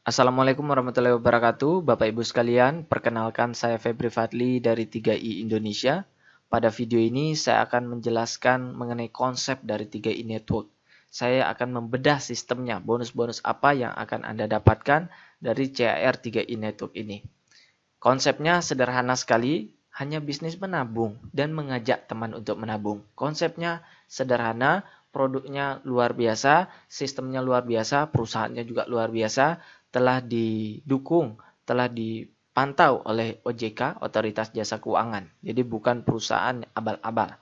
Assalamualaikum warahmatullahi wabarakatuh, Bapak Ibu sekalian. Perkenalkan saya Febri Fadli dari 3i Indonesia. Pada video ini saya akan menjelaskan mengenai konsep dari 3i Network. Saya akan membedah sistemnya, bonus-bonus apa yang akan Anda dapatkan dari CAR 3i Network ini. Konsepnya sederhana sekali, hanya bisnis menabung dan mengajak teman untuk menabung. Konsepnya sederhana, produknya luar biasa, sistemnya luar biasa, perusahaannya juga luar biasa, telah didukung, telah dipantau oleh OJK, Otoritas Jasa Keuangan. Jadi bukan perusahaan abal-abal.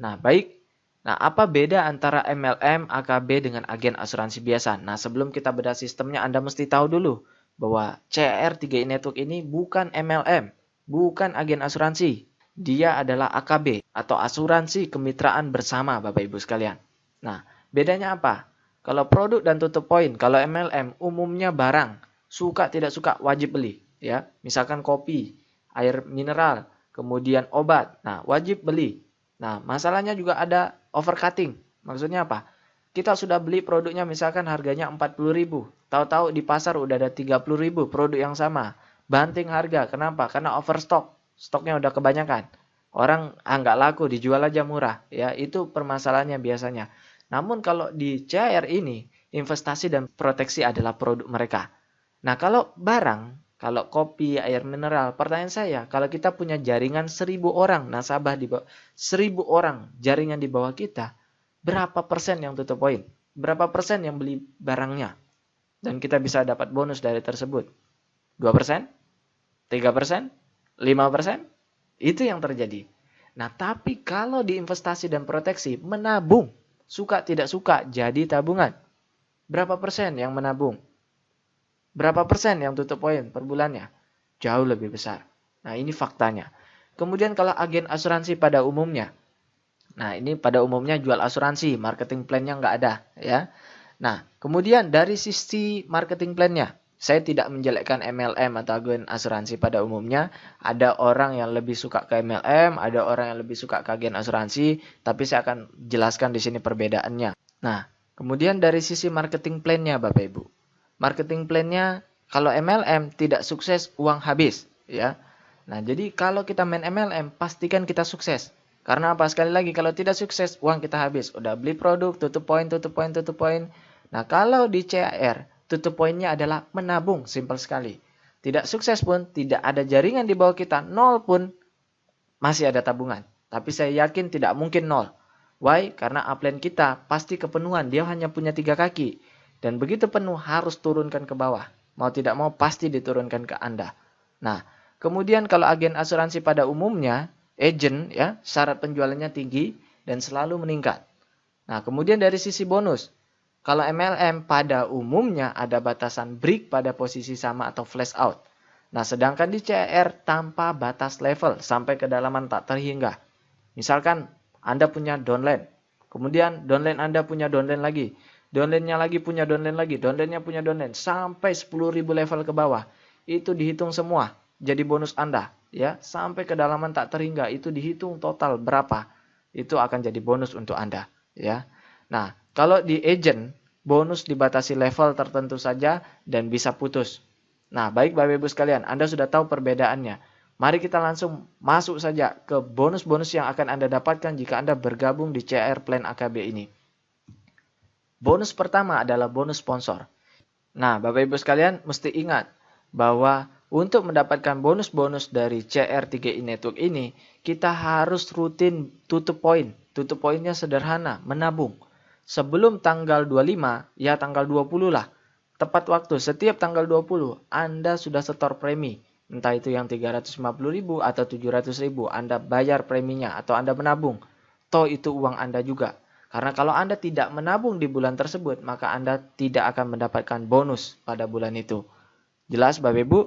Nah, baik. Nah, apa beda antara MLM, AKB dengan agen asuransi biasa? Nah, sebelum kita bedah sistemnya, Anda mesti tahu dulu bahwa CR 3i Network ini bukan MLM, bukan agen asuransi. Dia adalah AKB atau asuransi kemitraan bersama, Bapak Ibu sekalian. Nah, bedanya apa? Kalau produk dan tutup poin, kalau MLM umumnya barang, suka tidak suka wajib beli, ya. Misalkan kopi, air mineral, kemudian obat. Nah, wajib beli. Nah, masalahnya juga ada overcutting. Maksudnya apa? Kita sudah beli produknya misalkan harganya 40.000. Tahu-tahu di pasar udah ada 30.000 produk yang sama. Banting harga. Kenapa? Karena overstock. Stoknya udah kebanyakan. Orang nggak laku, dijual aja murah. Ya, itu permasalahannya biasanya. Namun kalau di CR ini, investasi dan proteksi adalah produk mereka. Nah, kalau barang, kalau kopi, air mineral, pertanyaan saya, kalau kita punya jaringan 1.000 orang nasabah di bawah 1.000 orang jaringan di bawah kita, berapa persen yang tutup poin? Berapa persen yang beli barangnya? Dan kita bisa dapat bonus dari tersebut. 2%? 3%? 5%? Itu yang terjadi. Nah, tapi kalau di investasi dan proteksi, menabung, suka tidak suka, jadi tabungan. Berapa persen yang menabung? Berapa persen yang tutup poin per bulannya? Jauh lebih besar. Nah, ini faktanya. Kemudian kalau agen asuransi pada umumnya. Nah, ini pada umumnya jual asuransi, marketing plan-nya nggak ada. Ya. Nah, kemudian dari sisi marketing plan-nya. Saya tidak menjelekkan MLM atau agen asuransi pada umumnya. Ada orang yang lebih suka ke MLM, ada orang yang lebih suka ke agen asuransi. Tapi saya akan jelaskan di sini perbedaannya. Nah, kemudian dari sisi marketing plan-nya Bapak Ibu. Marketing plan-nya kalau MLM tidak sukses uang habis, ya. Nah, jadi kalau kita main MLM pastikan kita sukses. Karena apa? Sekali lagi kalau tidak sukses uang kita habis. Udah beli produk, tutup poin, tutup poin, tutup poin. Nah, kalau di CAR tutup poinnya adalah menabung, simpel sekali. Tidak sukses pun, tidak ada jaringan di bawah kita, nol pun masih ada tabungan. Tapi saya yakin tidak mungkin nol. Why? Karena upline kita pasti kepenuhan. Dia hanya punya 3 kaki. Dan begitu penuh harus turunkan ke bawah. Mau tidak mau pasti diturunkan ke Anda. Nah, kemudian kalau agen asuransi pada umumnya, agent ya, syarat penjualannya tinggi dan selalu meningkat. Nah, kemudian dari sisi bonus. Kalau MLM pada umumnya ada batasan break pada posisi sama atau flash out. Nah, sedangkan di CR tanpa batas level sampai kedalaman tak terhingga. Misalkan Anda punya downline, kemudian downline Anda punya downline lagi, downline-nya lagi punya downline lagi, downline-nya punya downline, sampai 10.000 level ke bawah. Itu dihitung semua, jadi bonus Anda. Ya, sampai kedalaman tak terhingga, itu dihitung total berapa. Itu akan jadi bonus untuk Anda. Ya. Nah, kalau di agent, bonus dibatasi level tertentu saja dan bisa putus. Nah, baik Bapak Ibu sekalian, Anda sudah tahu perbedaannya. Mari kita langsung masuk saja ke bonus-bonus yang akan Anda dapatkan jika Anda bergabung di CR Plan AKB ini. Bonus pertama adalah bonus sponsor. Nah, Bapak Ibu sekalian mesti ingat bahwa untuk mendapatkan bonus-bonus dari CR3i Network ini, kita harus rutin tutup poin. Tutup poinnya sederhana, menabung. Sebelum tanggal 25, ya tanggal 20 lah. Tepat waktu, setiap tanggal 20, Anda sudah setor premi. Entah itu yang 350.000 atau 700.000, Anda bayar preminya atau Anda menabung. Toh itu uang Anda juga. Karena kalau Anda tidak menabung di bulan tersebut, maka Anda tidak akan mendapatkan bonus pada bulan itu. Jelas Bapak Ibu?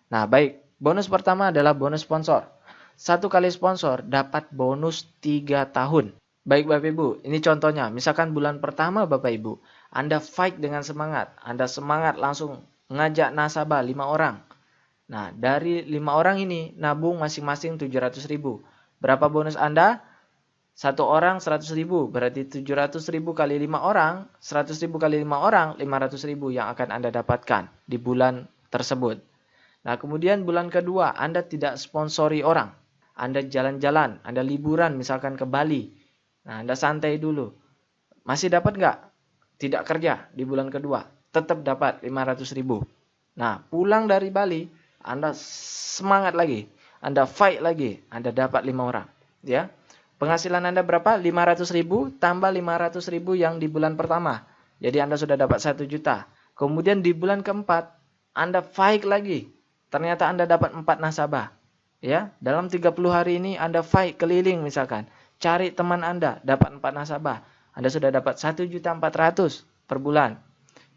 Nah baik, bonus pertama adalah bonus sponsor. Satu kali sponsor dapat bonus 3 tahun. Baik Bapak Ibu, ini contohnya. Misalkan bulan pertama Bapak Ibu, Anda fight dengan semangat. Anda semangat langsung ngajak nasabah 5 orang. Nah, dari 5 orang ini nabung masing-masing 700.000. Berapa bonus Anda? Satu orang 100.000, berarti 700.000 kali 5 orang, 100.000 kali 5 orang, 500.000 yang akan Anda dapatkan di bulan tersebut. Nah, kemudian bulan kedua, Anda tidak sponsori orang. Anda jalan-jalan, Anda liburan misalkan ke Bali. Nah, Anda santai dulu. Masih dapat nggak? Tidak kerja di bulan kedua. Tetap dapat 500.000. Nah, pulang dari Bali, Anda semangat lagi. Anda fight lagi. Anda dapat 5 orang. Ya. Penghasilan Anda berapa? 500.000 tambah 500.000 yang di bulan pertama. Jadi Anda sudah dapat 1 juta. Kemudian di bulan keempat, Anda fight lagi. Ternyata Anda dapat 4 nasabah. Ya, dalam 30 hari ini Anda fight keliling misalkan. Cari teman Anda, dapat 4 nasabah. Anda sudah dapat 1.400.000 per bulan.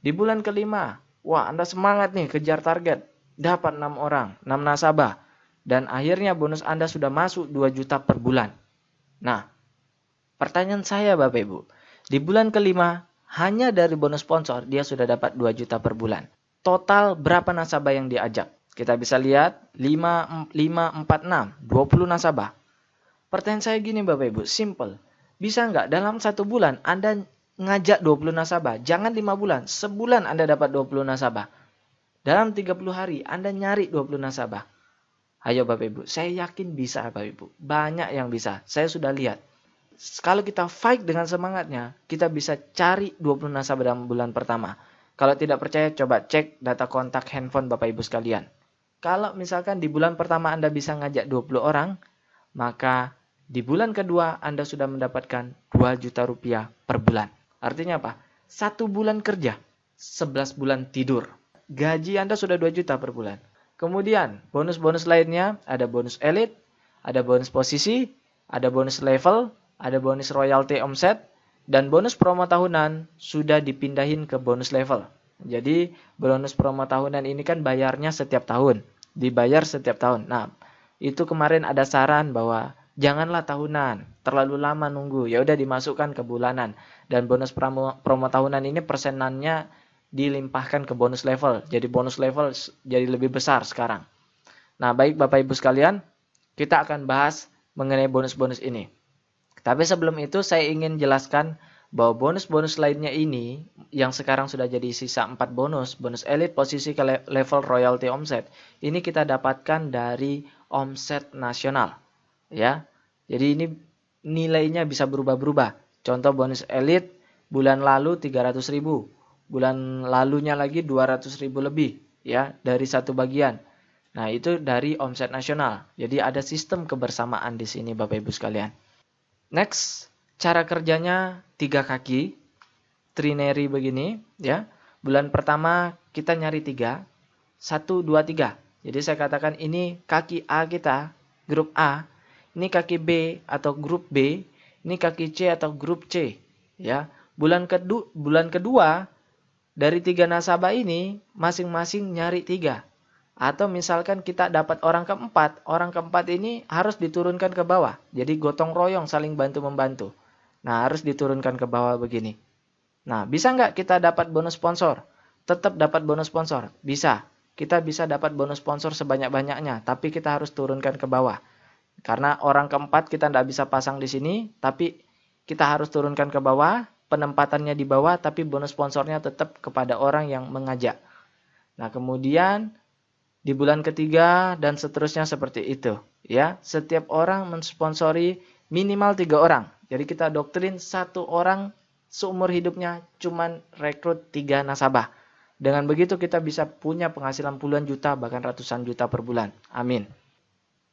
Di bulan kelima, wah Anda semangat nih kejar target. Dapat 6 orang, 6 nasabah. Dan akhirnya bonus Anda sudah masuk 2 juta per bulan. Nah, pertanyaan saya Bapak Ibu. Di bulan kelima, hanya dari bonus sponsor, dia sudah dapat 2 juta per bulan. Total berapa nasabah yang diajak? Kita bisa lihat 5, 4, 6, 20 nasabah. Pertanyaan saya gini Bapak Ibu, simple. Bisa nggak dalam 1 bulan Anda ngajak 20 nasabah? Jangan 5 bulan, sebulan Anda dapat 20 nasabah. Dalam 30 hari Anda nyari 20 nasabah. Ayo Bapak Ibu, saya yakin bisa Bapak Ibu. Banyak yang bisa, saya sudah lihat. Kalau kita fight dengan semangatnya, kita bisa cari 20 nasabah dalam bulan pertama. Kalau tidak percaya, coba cek data kontak handphone Bapak Ibu sekalian. Kalau misalkan di bulan pertama Anda bisa ngajak 20 orang, maka di bulan kedua Anda sudah mendapatkan 2 juta rupiah per bulan. Artinya apa? 1 bulan kerja, 11 bulan tidur. Gaji Anda sudah 2 juta per bulan. Kemudian bonus-bonus lainnya ada bonus elite, ada bonus posisi, ada bonus level, ada bonus royalty omset, dan bonus promo tahunan sudah dipindahin ke bonus level. Jadi bonus promo tahunan ini kan bayarnya setiap tahun, dibayar setiap tahun. Nah, itu kemarin ada saran bahwa janganlah tahunan, terlalu lama nunggu. Ya udah dimasukkan ke bulanan. Dan bonus promo tahunan ini persenannya dilimpahkan ke bonus level. Jadi bonus level jadi lebih besar sekarang. Nah, baik Bapak Ibu sekalian, kita akan bahas mengenai bonus-bonus ini. Tapi sebelum itu saya ingin jelaskan bahwa bonus-bonus lainnya ini yang sekarang sudah jadi sisa 4 bonus, bonus elite, posisi ke level royalty omset, ini kita dapatkan dari omset nasional. Ya. Jadi ini nilainya bisa berubah-berubah. Contoh bonus elite bulan lalu 300.000, bulan lalunya lagi 200.000 lebih ya dari satu bagian. Nah, itu dari omset nasional. Jadi ada sistem kebersamaan di sini Bapak Ibu sekalian. Next, cara kerjanya 3 kaki, trinary begini ya. Bulan pertama kita nyari 3, 1, 2, 3. Jadi saya katakan ini kaki A kita, grup A, ini kaki B atau grup B, ini kaki C atau grup C ya. Bulan kedua dari 3 nasabah ini masing-masing nyari 3. Atau misalkan kita dapat orang keempat ini harus diturunkan ke bawah. Jadi gotong royong saling bantu-membantu. Nah, harus diturunkan ke bawah begini. Nah, bisa nggak kita dapat bonus sponsor? Tetap dapat bonus sponsor. Bisa. Kita bisa dapat bonus sponsor sebanyak-banyaknya. Tapi kita harus turunkan ke bawah. Karena orang keempat kita nggak bisa pasang di sini. Tapi kita harus turunkan ke bawah. Penempatannya di bawah. Tapi bonus sponsornya tetap kepada orang yang mengajak. Nah, kemudian di bulan ketiga dan seterusnya seperti itu. Ya, setiap orang mensponsori minimal 3 orang. Jadi kita doktrin 1 orang seumur hidupnya cuman rekrut 3 nasabah. Dengan begitu kita bisa punya penghasilan puluhan juta bahkan ratusan juta per bulan. Amin.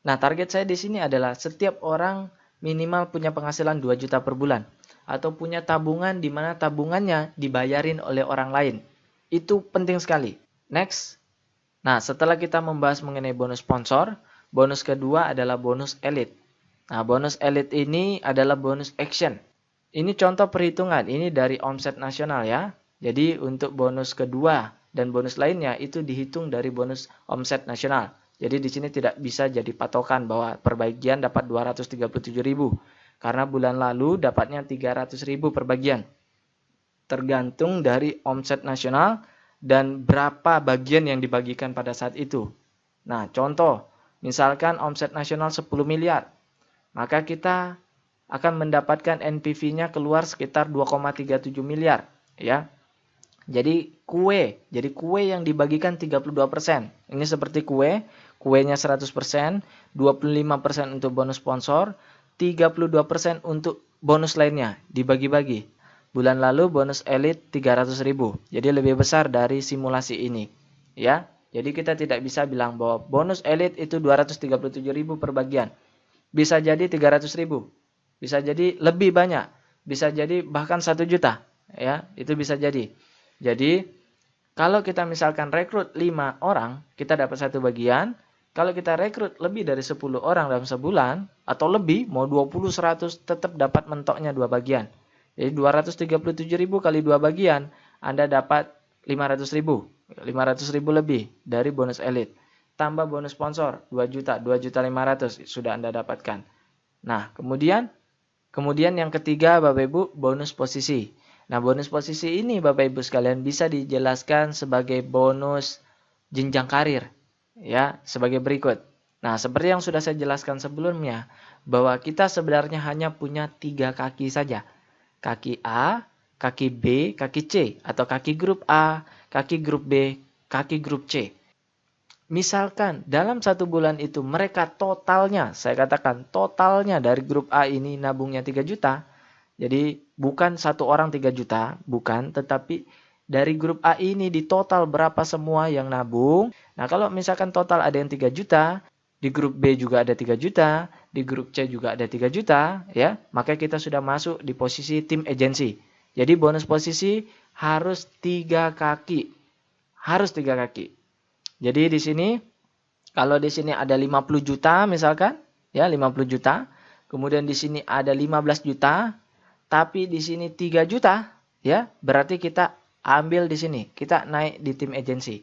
Nah, target saya di sini adalah setiap orang minimal punya penghasilan 2 juta per bulan atau punya tabungan di mana tabungannya dibayarin oleh orang lain. Itu penting sekali. Next. Nah, setelah kita membahas mengenai bonus sponsor, bonus kedua adalah bonus elite. Nah, bonus elite ini adalah bonus action. Ini contoh perhitungan, ini dari omset nasional ya. Jadi untuk bonus kedua dan bonus lainnya itu dihitung dari bonus omset nasional. Jadi di sini tidak bisa jadi patokan bahwa per bagian dapat 237.000. Karena bulan lalu dapatnya 300.000 per bagian. Tergantung dari omset nasional dan berapa bagian yang dibagikan pada saat itu. Nah, contoh, misalkan omset nasional 10 miliar. Maka kita akan mendapatkan NPV-nya keluar sekitar 2,37 miliar, ya. Jadi kue yang dibagikan 32%. Ini seperti kuenya 100%, 25% untuk bonus sponsor, 32% untuk bonus lainnya dibagi-bagi. Bulan lalu bonus elit 300.000. Jadi lebih besar dari simulasi ini, ya. Jadi kita tidak bisa bilang bahwa bonus elit itu 237.000 per bagian. Bisa jadi 300.000. Bisa jadi lebih banyak. Bisa jadi bahkan 1 juta, ya. Itu bisa jadi. Jadi, kalau kita misalkan rekrut 5 orang, kita dapat 1 bagian. Kalau kita rekrut lebih dari 10 orang dalam sebulan, atau lebih, mau 20, 100, tetap dapat mentoknya 2 bagian. Jadi 237.000 kali 2 bagian, Anda dapat 500.000. 500.000 lebih dari bonus elit. Tambah bonus sponsor, 2 juta, 2.500.000 sudah Anda dapatkan. Nah, kemudian yang ketiga, Bapak Ibu, bonus posisi. Nah, bonus posisi ini Bapak Ibu sekalian bisa dijelaskan sebagai bonus jenjang karir, ya, sebagai berikut. Nah, seperti yang sudah saya jelaskan sebelumnya, bahwa kita sebenarnya hanya punya 3 kaki saja. Kaki A, kaki B, kaki C, atau kaki grup A, kaki grup B, kaki grup C. Misalkan dalam 1 bulan itu mereka totalnya, saya katakan totalnya dari grup A ini nabungnya 3 juta, jadi bukan 1 orang 3 juta, bukan, tetapi dari grup A ini di total berapa semua yang nabung. Nah, kalau misalkan total ada yang 3 juta, di grup B juga ada 3 juta, di grup C juga ada 3 juta, ya, maka kita sudah masuk di posisi tim agensi. Jadi bonus posisi harus 3 kaki. Harus 3 kaki. Jadi di sini, kalau di sini ada 50 juta misalkan, ya 50 juta, kemudian di sini ada 15 juta, tapi di sini 3 juta, ya, berarti kita ambil di sini. Kita naik di tim agensi.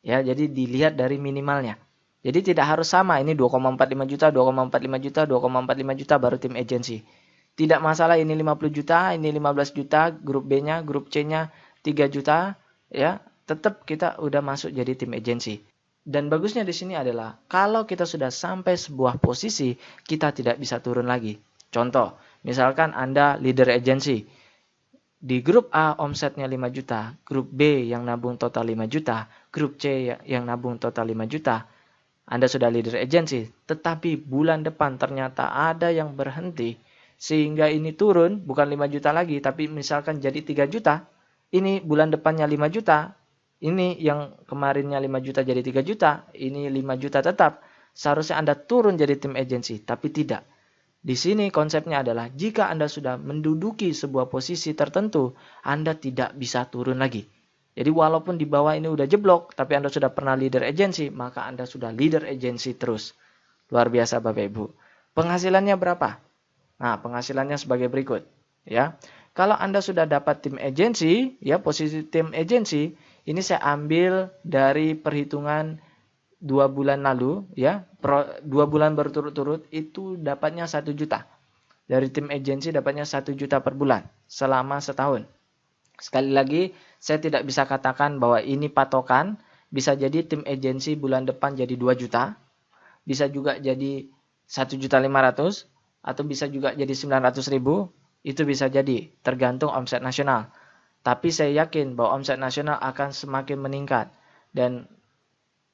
Ya, jadi dilihat dari minimalnya. Jadi tidak harus sama, ini 2,45 juta, 2,45 juta, 2,45 juta baru tim agensi. Tidak masalah ini 50 juta, ini 15 juta, grup B-nya, grup C-nya 3 juta, ya, tetap kita udah masuk jadi tim agensi. Dan bagusnya di sini adalah kalau kita sudah sampai sebuah posisi, kita tidak bisa turun lagi. Contoh, misalkan Anda leader agency. Di grup A omsetnya 5 juta, grup B yang nabung total 5 juta, grup C yang nabung total 5 juta. Anda sudah leader agency, tetapi bulan depan ternyata ada yang berhenti, sehingga ini turun, bukan 5 juta lagi, tapi misalkan jadi 3 juta, ini bulan depannya 5 juta, ini yang kemarinnya 5 juta jadi 3 juta, ini 5 juta tetap, seharusnya Anda turun jadi tim agency, tapi tidak. Di sini konsepnya adalah jika Anda sudah menduduki sebuah posisi tertentu, Anda tidak bisa turun lagi. Jadi walaupun di bawah ini udah jeblok, tapi Anda sudah pernah leader agency, maka Anda sudah leader agency terus. Luar biasa Bapak Ibu. Penghasilannya berapa? Nah, penghasilannya sebagai berikut, ya. Kalau Anda sudah dapat tim agency, ya, posisi tim agency, ini saya ambil dari perhitungan 2 bulan lalu, ya, 2 bulan berturut-turut itu dapatnya 1 juta. Dari tim agensi dapatnya 1 juta per bulan selama setahun. Sekali lagi, saya tidak bisa katakan bahwa ini patokan. Bisa jadi tim agensi bulan depan jadi 2 juta. Bisa juga jadi 1.500.000 atau bisa juga jadi 900.000. Itu bisa jadi, tergantung omset nasional. Tapi saya yakin bahwa omset nasional akan semakin meningkat. Dan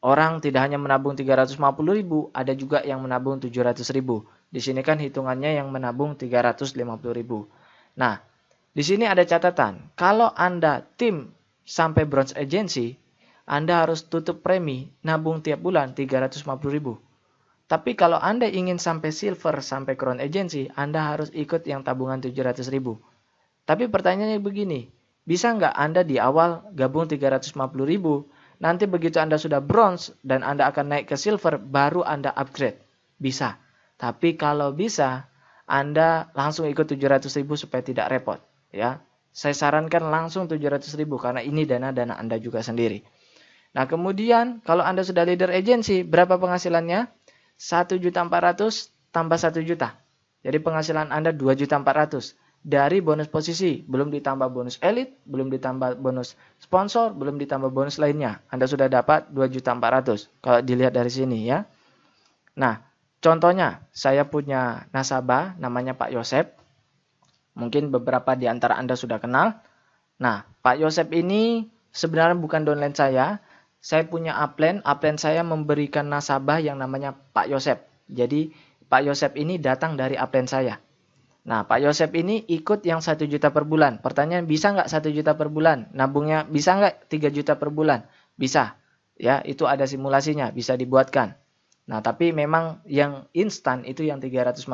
orang tidak hanya menabung 350.000, ada juga yang menabung 700.000. Di sini kan hitungannya yang menabung 350.000. Nah, di sini ada catatan. Kalau Anda tim sampai bronze agency, Anda harus tutup premi nabung tiap bulan 350.000. Tapi kalau Anda ingin sampai silver sampai crown agency, Anda harus ikut yang tabungan 700.000. Tapi pertanyaannya begini, bisa nggak Anda di awal gabung 350.000? Nanti begitu Anda sudah bronze dan Anda akan naik ke silver, baru Anda upgrade. Bisa. Tapi kalau bisa, Anda langsung ikut 700.000 supaya tidak repot. Ya, saya sarankan langsung 700.000 karena ini dana-dana Anda juga sendiri. Nah, kemudian kalau Anda sudah leader agency, berapa penghasilannya? 1.400.000 tambah 1 juta. Jadi penghasilan Anda 2.400.000. Dari bonus posisi, belum ditambah bonus elit, belum ditambah bonus sponsor, belum ditambah bonus lainnya. Anda sudah dapat 2.400.000 kalau dilihat dari sini, ya. Nah, Contohnya, saya punya nasabah namanya Pak Yosep. Mungkin beberapa di antara Anda sudah kenal. Nah, Pak Yosep ini sebenarnya bukan downline saya. Saya punya upline saya memberikan nasabah yang namanya Pak Yosep. Jadi, Pak Yosep ini datang dari upline saya. Nah, Pak Yosep ini ikut yang 1 juta per bulan. Pertanyaan, bisa nggak 1 juta per bulan? Nabungnya bisa nggak 3 juta per bulan? Bisa. Ya, itu ada simulasinya, bisa dibuatkan. Nah, tapi memang yang instan itu yang 350.000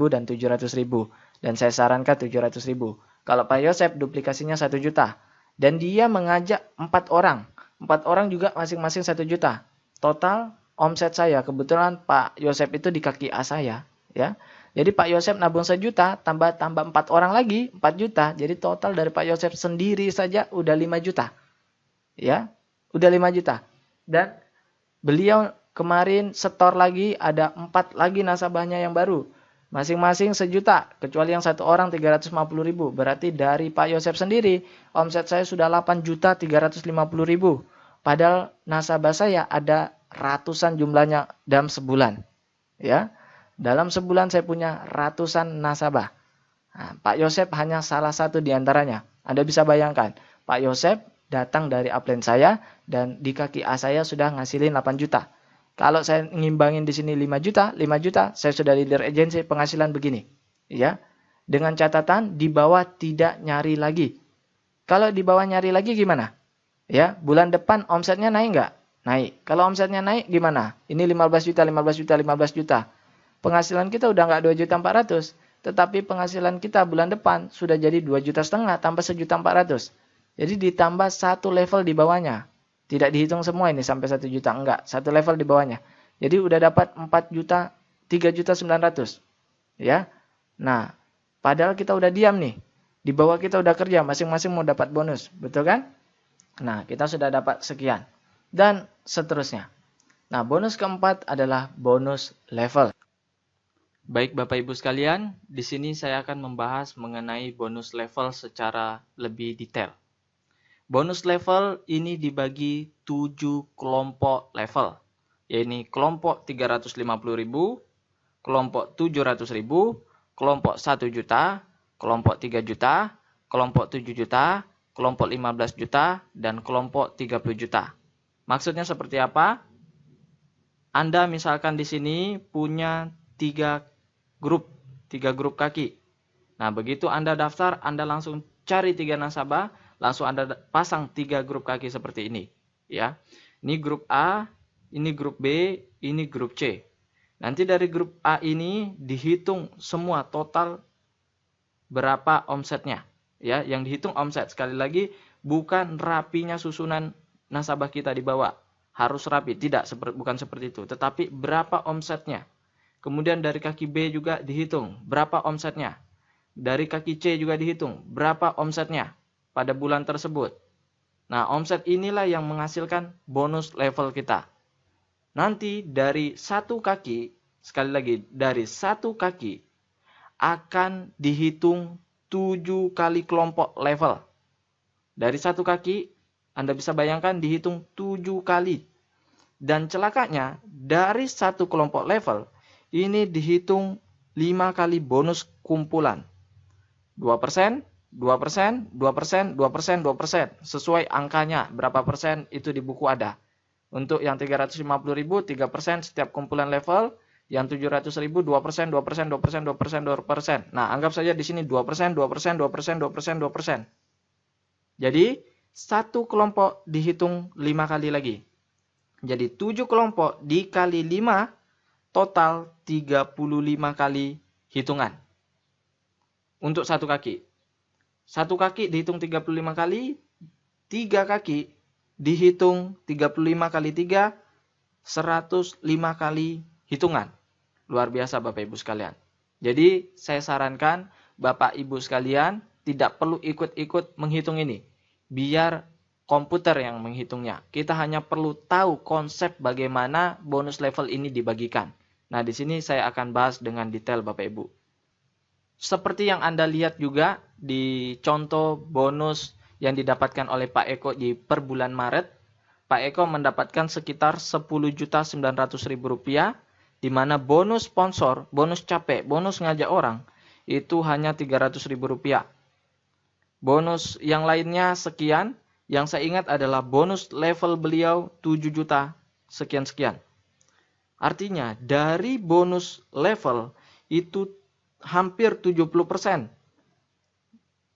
dan 700.000. Dan saya sarankan 700.000. Kalau Pak Yosep duplikasinya 1 juta. Dan dia mengajak 4 orang. 4 orang juga masing-masing 1 juta. Total omset saya, kebetulan Pak Yosep itu di kaki A saya. Ya. Jadi Pak Yosep nabung 1 juta, tambah 4 orang lagi, 4 juta. Jadi total dari Pak Yosep sendiri saja udah 5 juta. Ya, udah 5 juta. Dan beliau kemarin setor lagi, ada 4 lagi nasabahnya yang baru. Masing-masing 1 juta, kecuali yang 1 orang 350.000. Berarti dari Pak Yosep sendiri, omset saya sudah 8.350.000. Padahal nasabah saya ada ratusan jumlahnya dalam sebulan. Ya, dalam sebulan saya punya ratusan nasabah. Nah, Pak Yosep hanya salah satu di antaranya. Anda bisa bayangkan, Pak Yosep datang dari upline saya dan di kaki A saya sudah ngasilin 8 juta. Kalau saya ngimbangin di sini 5 juta, saya sudah leader agency penghasilan begini. Ya. Dengan catatan di bawah tidak nyari lagi. Kalau di bawah nyari lagi gimana? Ya, bulan depan omsetnya naik nggak? Naik. Kalau omsetnya naik gimana? Ini 15 juta, 15 juta, 15 juta. Penghasilan kita udah nggak 2.400.000. Tetapi penghasilan kita bulan depan sudah jadi 2,5 juta tambah 1.400.000. Jadi ditambah satu level di bawahnya. Tidak dihitung semua ini sampai 1 juta. Enggak, satu level di bawahnya. Jadi udah dapat 4 juta, 3.900.000. Ya. Nah, padahal kita udah diam nih. Di bawah kita udah kerja, masing-masing mau dapat bonus. Betul kan? Nah, kita sudah dapat sekian. Dan seterusnya. Nah, bonus keempat adalah bonus level. Baik Bapak Ibu sekalian, di sini saya akan membahas mengenai bonus level secara lebih detail. Bonus level ini dibagi 7 kelompok level, yaitu kelompok 350.000, kelompok 700.000, kelompok 1 juta, kelompok 3 juta, kelompok 7 juta, kelompok 15 juta, dan kelompok 30 juta. Maksudnya seperti apa? Anda misalkan di sini punya 3 grup kaki. Nah, begitu Anda daftar, Anda langsung cari 3 nasabah, langsung Anda pasang 3 grup kaki seperti ini. Ya, ini grup A, ini grup B, ini grup C. Nanti dari grup A ini dihitung semua total berapa omsetnya. Ya, yang dihitung omset. Sekali lagi, bukan rapinya susunan nasabah kita di bawah. Harus rapi, bukan seperti itu. Tetapi berapa omsetnya. Kemudian dari kaki B juga dihitung berapa omsetnya. Dari kaki C juga dihitung berapa omsetnya pada bulan tersebut. Nah, omset inilah yang menghasilkan bonus level kita. Nanti dari satu kaki, sekali lagi, dari satu kaki akan dihitung 7 kali kelompok level. Dari satu kaki, Anda bisa bayangkan dihitung 7 kali. Dan celakanya, dari satu kelompok level, ini dihitung 5 kali bonus kumpulan. 2%, 2%, 2%, 2%, 2%. Sesuai angkanya, berapa persen itu di buku ada. Untuk yang 350.000, 3% setiap kumpulan level. Yang 700.000, 2%, 2%, 2%, 2%, 2%. Nah, anggap saja di sini 2%, 2%, 2%, 2%, 2%. Jadi, satu kelompok dihitung 5 kali lagi. Jadi, 7 kelompok dikali 5, total 35 kali hitungan. Untuk satu kaki. Satu kaki dihitung 35 kali. 3 kaki dihitung 35 kali 3. 105 kali hitungan. Luar biasa Bapak Ibu sekalian. Jadi saya sarankan Bapak Ibu sekalian tidak perlu ikut-ikut menghitung ini. Biar komputer yang menghitungnya. Kita hanya perlu tahu konsep bagaimana bonus level ini dibagikan. Nah, di sini saya akan bahas dengan detail Bapak Ibu. Seperti yang Anda lihat juga di contoh bonus yang didapatkan oleh Pak Eko di per bulan Maret. Pak Eko mendapatkan sekitar Rp10.900.000 di mana bonus sponsor, bonus capek, bonus ngajak orang, itu hanya Rp300.000. Bonus yang lainnya sekian, yang saya ingat adalah bonus level beliau 7 juta sekian-sekian. Artinya dari bonus level itu hampir 70%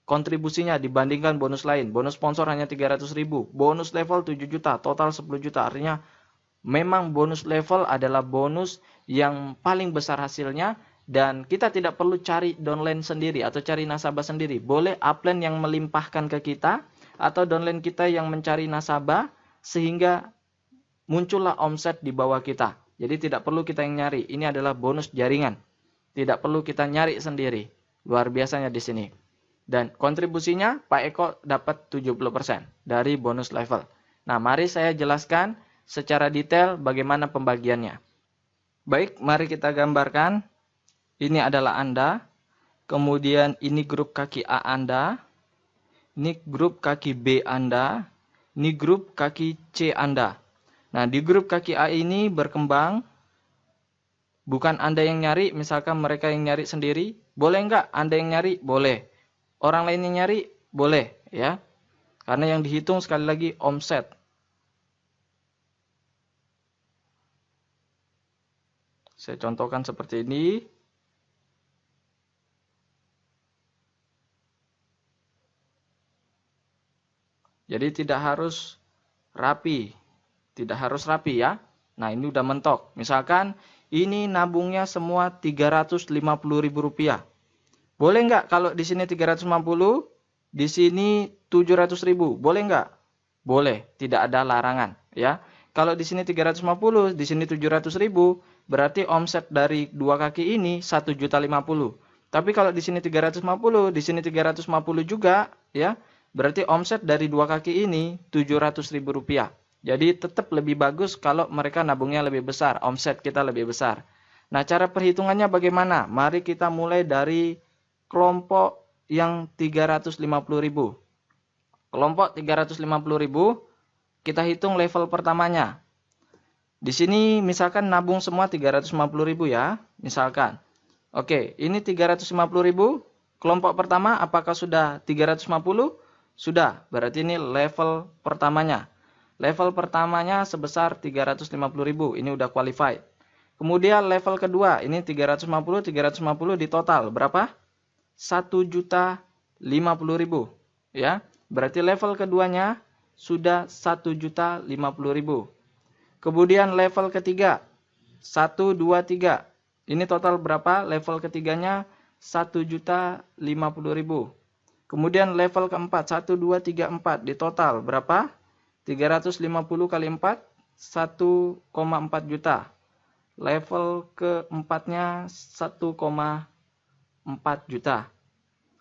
kontribusinya dibandingkan bonus lain. Bonus sponsor hanya 300.000, bonus level 7 juta, total 10 juta. Artinya memang bonus level adalah bonus yang paling besar hasilnya, dan kita tidak perlu cari downline sendiri atau cari nasabah sendiri. Boleh upline yang melimpahkan ke kita atau downline kita yang mencari nasabah sehingga muncullah omset di bawah kita. Jadi tidak perlu kita yang nyari. Ini adalah bonus jaringan. Tidak perlu kita nyari sendiri. Luar biasanya di sini. Dan kontribusinya Pak Eko dapat 70% dari bonus level. Nah, mari saya jelaskan secara detail bagaimana pembagiannya. Baik, mari kita gambarkan. Ini adalah Anda. Kemudian ini grup kaki A Anda. Ini grup kaki B Anda. Ini grup kaki C Anda. Nah, di grup kaki A ini berkembang. Bukan Anda yang nyari, misalkan mereka yang nyari sendiri. Boleh enggak Anda yang nyari? Boleh. Orang lain yang nyari? Boleh. Ya. Karena yang dihitung sekali lagi omset. Saya contohkan seperti ini. Jadi tidak harus rapi. Tidak harus rapi ya. Nah, ini udah mentok. Misalkan ini nabungnya semua Rp350.000. Boleh nggak kalau di sini 350, di sini 700.000? Boleh nggak? Boleh, tidak ada larangan ya. Kalau di sini 350, di sini 700.000, berarti omset dari dua kaki ini 1.050.000. Tapi kalau di sini 350, di sini 350 juga ya, berarti omset dari dua kaki ini Rp700.000. Jadi tetap lebih bagus kalau mereka nabungnya lebih besar, omset kita lebih besar. Nah, cara perhitungannya bagaimana? Mari kita mulai dari kelompok yang 350.000. Kelompok 350.000, kita hitung level pertamanya. Di sini misalkan nabung semua 350.000 ya, misalkan. Oke, ini 350.000. Kelompok pertama apakah sudah 350? Sudah, berarti ini level pertamanya. Level pertamanya sebesar 350.000, ini udah qualified. Kemudian level kedua, ini 350 di total berapa? 1.050.000 ya. Berarti level keduanya sudah 1.050.000. Kemudian level ketiga 1, 2, 3. Ini total berapa? Level ketiganya 1.050.000. Kemudian level keempat 1, 2, 3, 4. Di total berapa? 350 kali 4 1,4 juta. Level keempatnya 1,4 juta.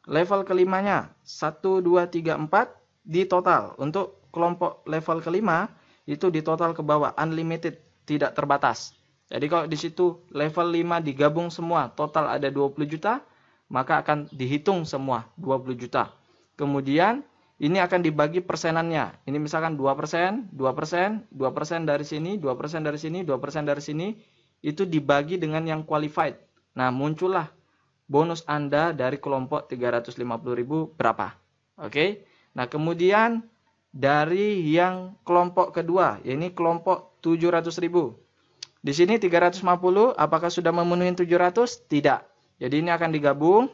Level kelimanya 1, 2, 3, 4 di total. Untuk kelompok level kelima itu di total ke bawah, unlimited, tidak terbatas. Jadi kalau di situ level 5 digabung semua, total ada 20 juta, maka akan dihitung semua 20 juta. Kemudian ini akan dibagi persenannya. Ini misalkan 2%, 2%, 2% dari sini, 2% dari sini, 2% dari sini, itu dibagi dengan yang qualified. Nah, muncullah bonus Anda dari kelompok 350.000 berapa. Oke. Nah, kemudian dari yang kelompok kedua, yaitu kelompok 700.000. Di sini 350, apakah sudah memenuhi 700? Tidak. Jadi ini akan digabung.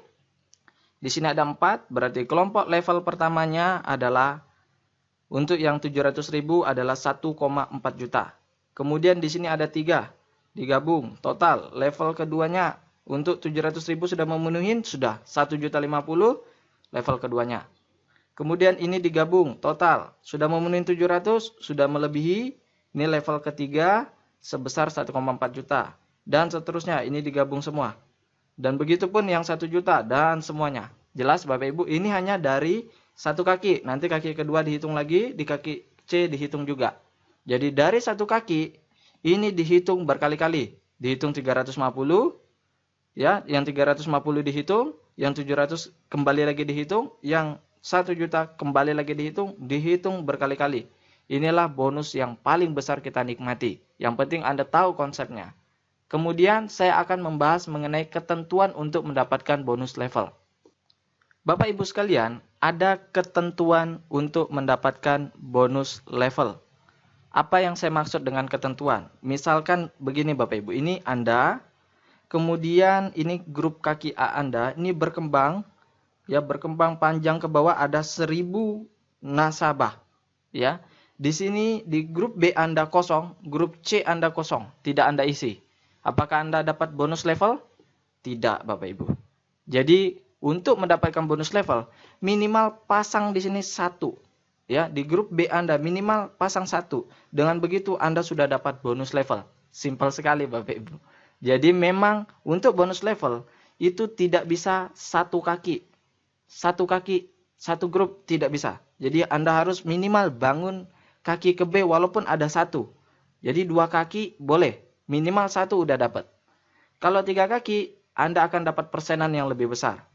Di sini ada 4, berarti kelompok level pertamanya adalah untuk yang 700.000 adalah 1,4 juta. Kemudian di sini ada 3, digabung. Total level keduanya untuk 700.000 sudah memenuhi, sudah 1.050.000 level keduanya. Kemudian ini digabung, total sudah memenuhi 700, sudah melebihi, ini level ketiga sebesar 1,4 juta. Dan seterusnya, ini digabung semua. Dan begitu pun yang 1 juta dan semuanya. Jelas Bapak Ibu, ini hanya dari satu kaki. Nanti kaki kedua dihitung lagi, di kaki C dihitung juga. Jadi dari satu kaki, ini dihitung berkali-kali. Dihitung 350, ya, yang 350 dihitung, yang 700 kembali lagi dihitung, yang 1 juta kembali lagi dihitung berkali-kali. Inilah bonus yang paling besar kita nikmati. Yang penting Anda tahu konsepnya. Kemudian saya akan membahas mengenai ketentuan untuk mendapatkan bonus level. Bapak Ibu sekalian, ada ketentuan untuk mendapatkan bonus level. Apa yang saya maksud dengan ketentuan? Misalkan begini Bapak Ibu, ini Anda, kemudian ini grup kaki A Anda, ini berkembang, ya berkembang panjang ke bawah ada 1000 nasabah, ya. Di sini di grup B Anda kosong, grup C Anda kosong, tidak Anda isi. Apakah Anda dapat bonus level? Tidak, Bapak Ibu. Jadi, untuk mendapatkan bonus level, minimal pasang di sini 1. Ya, di grup B Anda minimal pasang 1. Dengan begitu Anda sudah dapat bonus level. Simpel sekali, Bapak Ibu. Jadi, memang untuk bonus level itu tidak bisa satu kaki. Satu kaki, satu grup tidak bisa. Jadi, Anda harus minimal bangun kaki ke B walaupun ada 1. Jadi, 2 kaki boleh. Minimal 1 udah dapat. Kalau 3 kaki, Anda akan dapat persenan yang lebih besar.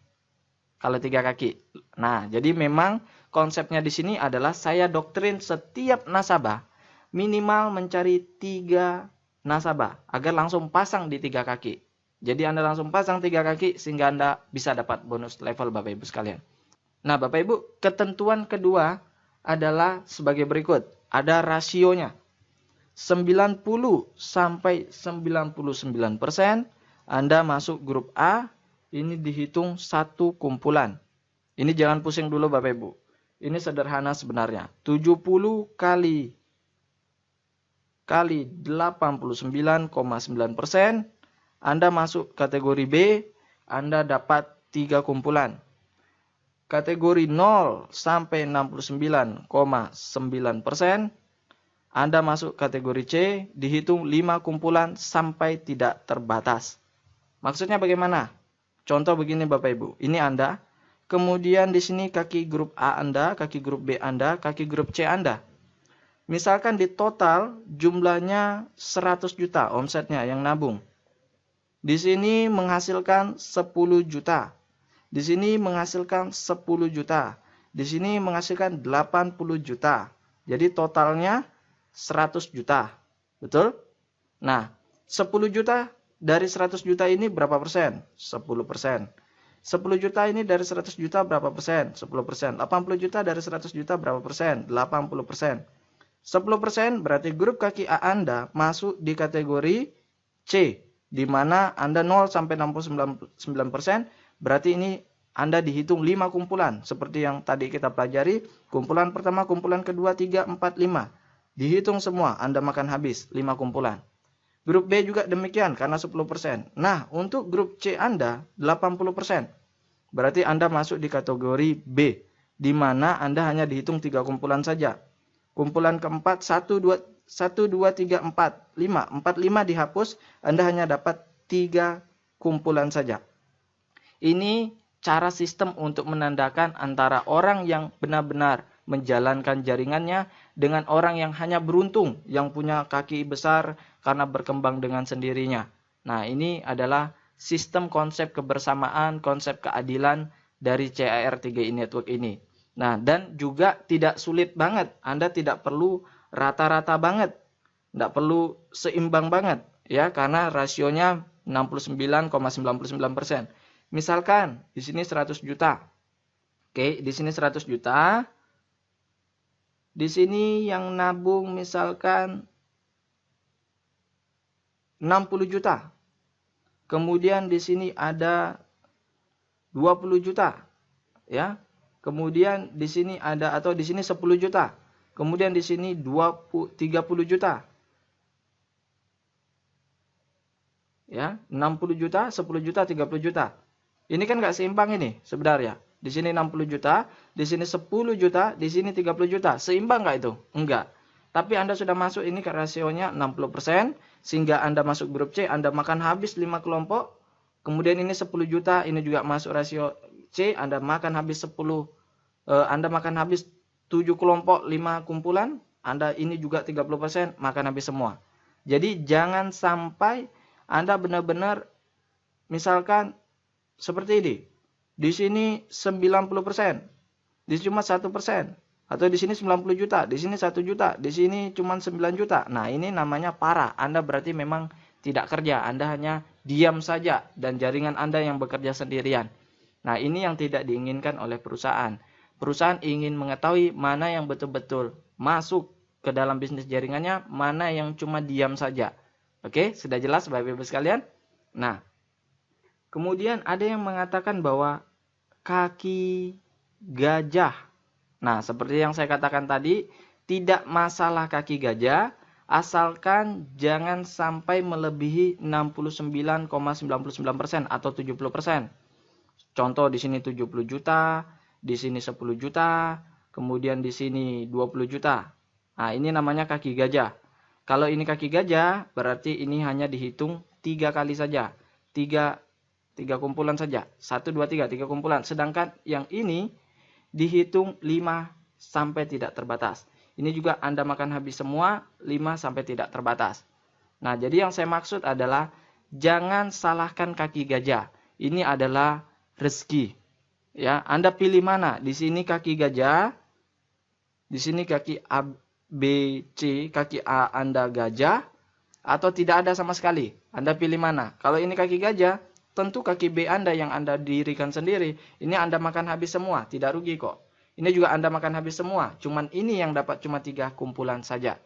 Kalau 3 kaki. Nah, jadi memang konsepnya di sini adalah saya doktrin setiap nasabah minimal mencari 3 nasabah agar langsung pasang di 3 kaki. Jadi Anda langsung pasang 3 kaki sehingga Anda bisa dapat bonus level Bapak Ibu sekalian. Nah, Bapak Ibu, ketentuan kedua adalah sebagai berikut. Ada rasionya. 90 sampai 99% Anda masuk grup A, ini dihitung satu kumpulan. Ini jangan pusing dulu Bapak Ibu. Ini sederhana sebenarnya. 70 kali 89,9%, Anda masuk kategori B, Anda dapat 3 kumpulan. Kategori 0 sampai 69,9%, Anda masuk kategori C, dihitung 5 kumpulan sampai tidak terbatas. Maksudnya bagaimana? Contoh begini Bapak Ibu, ini Anda, kemudian di sini kaki grup A Anda, kaki grup B Anda, kaki grup C Anda. Misalkan di total jumlahnya 100 juta omsetnya yang nabung. Di sini menghasilkan 10 juta. Di sini menghasilkan 10 juta. Di sini menghasilkan 80 juta. Jadi totalnya 100 juta. Betul? Nah, 10 juta dari 100 juta ini berapa persen? 10%. 10 juta ini dari 100 juta berapa persen? 10%. 80 juta dari 100 juta berapa persen? 80%. 10% berarti grup kaki A Anda masuk di kategori C, di mana Anda 0 sampai 69%, berarti ini Anda dihitung 5 kumpulan, seperti yang tadi kita pelajari, kumpulan pertama, kumpulan kedua, 3, 4, 5. Dihitung semua, Anda makan habis 5 kumpulan. Grup B juga demikian, karena 10%. Nah, untuk grup C Anda, 80%. Berarti Anda masuk di kategori B, di mana Anda hanya dihitung 3 kumpulan saja. Kumpulan keempat, 1, 2, 3, 4, 5. 4, 5 dihapus, Anda hanya dapat 3 kumpulan saja. Ini cara sistem untuk menandakan antara orang yang benar-benar menjalankan jaringannya dengan orang yang hanya beruntung, yang punya kaki besar karena berkembang dengan sendirinya. Nah, ini adalah sistem konsep kebersamaan, konsep keadilan dari CAR3i Network ini. Nah, dan juga tidak sulit banget. Anda tidak perlu rata-rata banget. Tidak perlu seimbang banget. Ya, karena rasionya 69,99%. Misalkan, di sini 100 juta. Oke, di sini 100 juta. Di sini yang nabung misalkan 60 juta. Kemudian di sini ada 20 juta. Ya. Kemudian di sini ada, atau di sini 10 juta. Kemudian di sini 30 juta. Ya, 60 juta, 10 juta, 30 juta. Ini kan nggak seimbang ini sebenarnya. Di sini 60 juta, di sini 10 juta, di sini 30 juta. Seimbang nggak itu? Enggak. Tapi Anda sudah masuk ini ke rasionya 60%, sehingga Anda masuk grup C, Anda makan habis 5 kelompok. Kemudian ini 10 juta, ini juga masuk rasio C, Anda makan habis 7 kelompok, 5 kumpulan, Anda ini juga 30%, makan habis semua. Jadi jangan sampai Anda benar-benar misalkan seperti ini. Di sini 90%, di sini cuma 1%, atau di sini 90 juta, di sini 1 juta, di sini cuma 9 juta. Nah, ini namanya parah. Anda berarti memang tidak kerja, Anda hanya diam saja dan jaringan Anda yang bekerja sendirian. Nah, ini yang tidak diinginkan oleh perusahaan. Perusahaan ingin mengetahui mana yang betul-betul masuk ke dalam bisnis jaringannya, mana yang cuma diam saja. Oke, sudah jelas Bapak Ibu sekalian? Nah, kemudian ada yang mengatakan bahwa kaki gajah. Nah, seperti yang saya katakan tadi, tidak masalah kaki gajah, asalkan jangan sampai melebihi 69,99% atau 70%. Contoh di sini 70 juta, di sini 10 juta, kemudian di sini 20 juta. Nah, ini namanya kaki gajah. Kalau ini kaki gajah, berarti ini hanya dihitung 3 kali saja. 3 kumpulan saja. 1, 2, 3, 3 kumpulan. Sedangkan yang ini dihitung 5 sampai tidak terbatas. Ini juga Anda makan habis semua 5 sampai tidak terbatas. Nah, jadi yang saya maksud adalah jangan salahkan kaki gajah. Ini adalah rezeki. Ya, Anda pilih mana? Di sini kaki gajah, di sini kaki A, B, C, kaki A Anda gajah, atau tidak ada sama sekali. Anda pilih mana? Kalau ini kaki gajah, tentu kaki B Anda yang Anda dirikan sendiri. Ini Anda makan habis semua, tidak rugi kok. Ini juga Anda makan habis semua, cuman ini yang dapat cuma 3 kumpulan saja.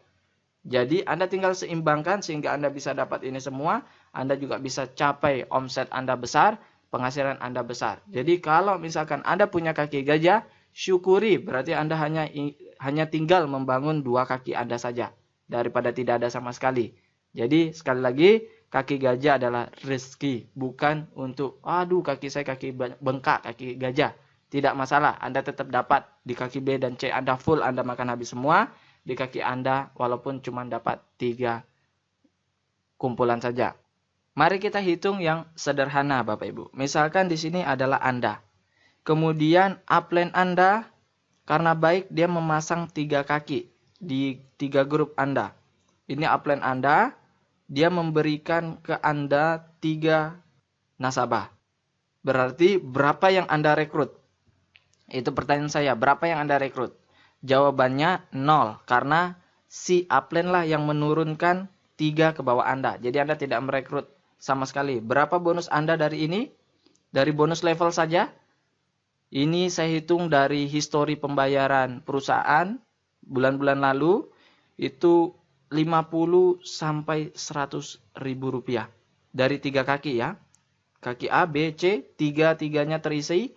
Jadi Anda tinggal seimbangkan sehingga Anda bisa dapat ini semua. Anda juga bisa capai omset Anda besar, penghasilan Anda besar. Jadi kalau misalkan Anda punya kaki gajah, syukuri, berarti Anda hanya tinggal membangun 2 kaki Anda saja daripada tidak ada sama sekali. Jadi sekali lagi, kaki gajah adalah rezeki, bukan untuk aduh kaki saya kaki bengkak, kaki gajah. Tidak masalah, Anda tetap dapat di kaki B dan C Anda full, Anda makan habis semua. Di kaki Anda walaupun cuma dapat 3 kumpulan saja. Mari kita hitung yang sederhana Bapak Ibu. Misalkan di sini adalah Anda. Kemudian upline Anda karena baik dia memasang 3 kaki di 3 grup Anda. Ini upline Anda, dia memberikan ke Anda 3 nasabah. Berarti berapa yang Anda rekrut? Itu pertanyaan saya, berapa yang Anda rekrut? Jawabannya 0, karena si upline lah yang menurunkan 3 ke bawah Anda. Jadi Anda tidak merekrut sama sekali. Berapa bonus Anda dari ini? Dari bonus level saja. Ini saya hitung dari histori pembayaran perusahaan bulan-bulan lalu. Itu 50 sampai 100 ribu rupiah. Dari 3 kaki ya. Kaki A, B, C, 3-3-nya terisi.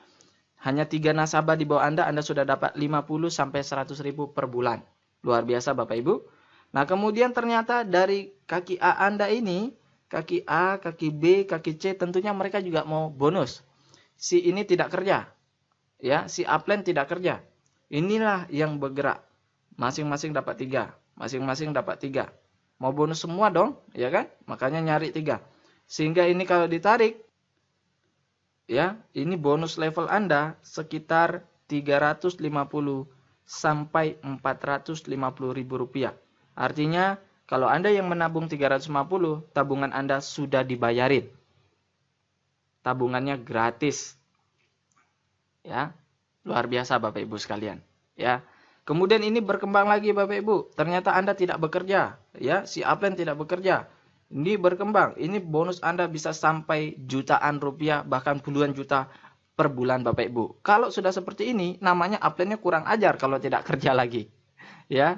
Hanya 3 nasabah di bawah Anda sudah dapat 50 sampai 100 ribu per bulan. Luar biasa Bapak Ibu. Nah kemudian ternyata dari kaki A Anda ini, kaki A, kaki B, kaki C, tentunya mereka juga mau bonus. Si ini tidak kerja. Ya, si upline tidak kerja. Inilah yang bergerak. Masing-masing dapat 3. Masing-masing dapat 3. Mau bonus semua dong, ya kan? Makanya nyari 3. Sehingga ini kalau ditarik, ya, ini bonus level Anda sekitar 350 sampai 450 ribu rupiah. Artinya, kalau Anda yang menabung 350, tabungan Anda sudah dibayarin. Tabungannya gratis. Ya, luar biasa Bapak Ibu sekalian. Ya, kemudian ini berkembang lagi Bapak Ibu. Ternyata Anda tidak bekerja. Ya, si upline tidak bekerja. Ini berkembang. Ini bonus Anda bisa sampai jutaan rupiah, bahkan puluhan juta per bulan Bapak Ibu. Kalau sudah seperti ini, namanya upline-nya kurang ajar kalau tidak kerja lagi. Ya.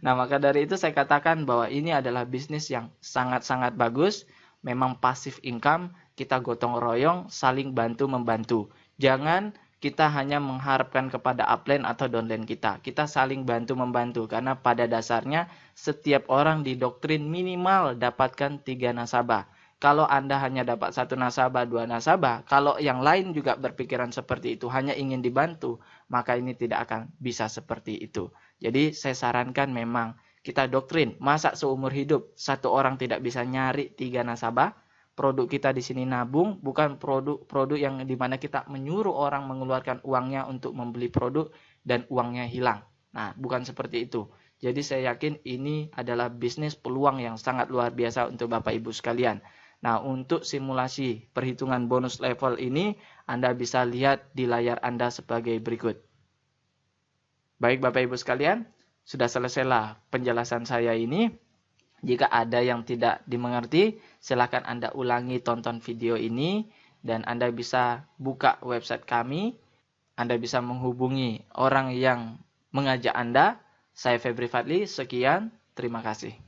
Nah, maka dari itu saya katakan bahwa ini adalah bisnis yang sangat-sangat bagus. Memang passive income, kita gotong royong, saling bantu-membantu. Jangan kita hanya mengharapkan kepada upline atau downline kita. Kita saling bantu-membantu karena pada dasarnya setiap orang didoktrin minimal dapatkan 3 nasabah. Kalau Anda hanya dapat 1 nasabah, 2 nasabah, kalau yang lain juga berpikiran seperti itu, hanya ingin dibantu, maka ini tidak akan bisa seperti itu. Jadi saya sarankan memang kita doktrin, masa seumur hidup 1 orang tidak bisa nyari 3 nasabah. Produk kita di sini nabung, bukan produk yang dimana kita menyuruh orang mengeluarkan uangnya untuk membeli produk dan uangnya hilang. Nah, bukan seperti itu. Jadi saya yakin ini adalah bisnis peluang yang sangat luar biasa untuk Bapak Ibu sekalian. Nah, untuk simulasi perhitungan bonus level ini, Anda bisa lihat di layar Anda sebagai berikut. Baik Bapak Ibu sekalian, sudah selesailah penjelasan saya ini. Jika ada yang tidak dimengerti, silakan Anda ulangi tonton video ini dan Anda bisa buka website kami. Anda bisa menghubungi orang yang mengajak Anda. Saya Febri Fadli, sekian, terima kasih.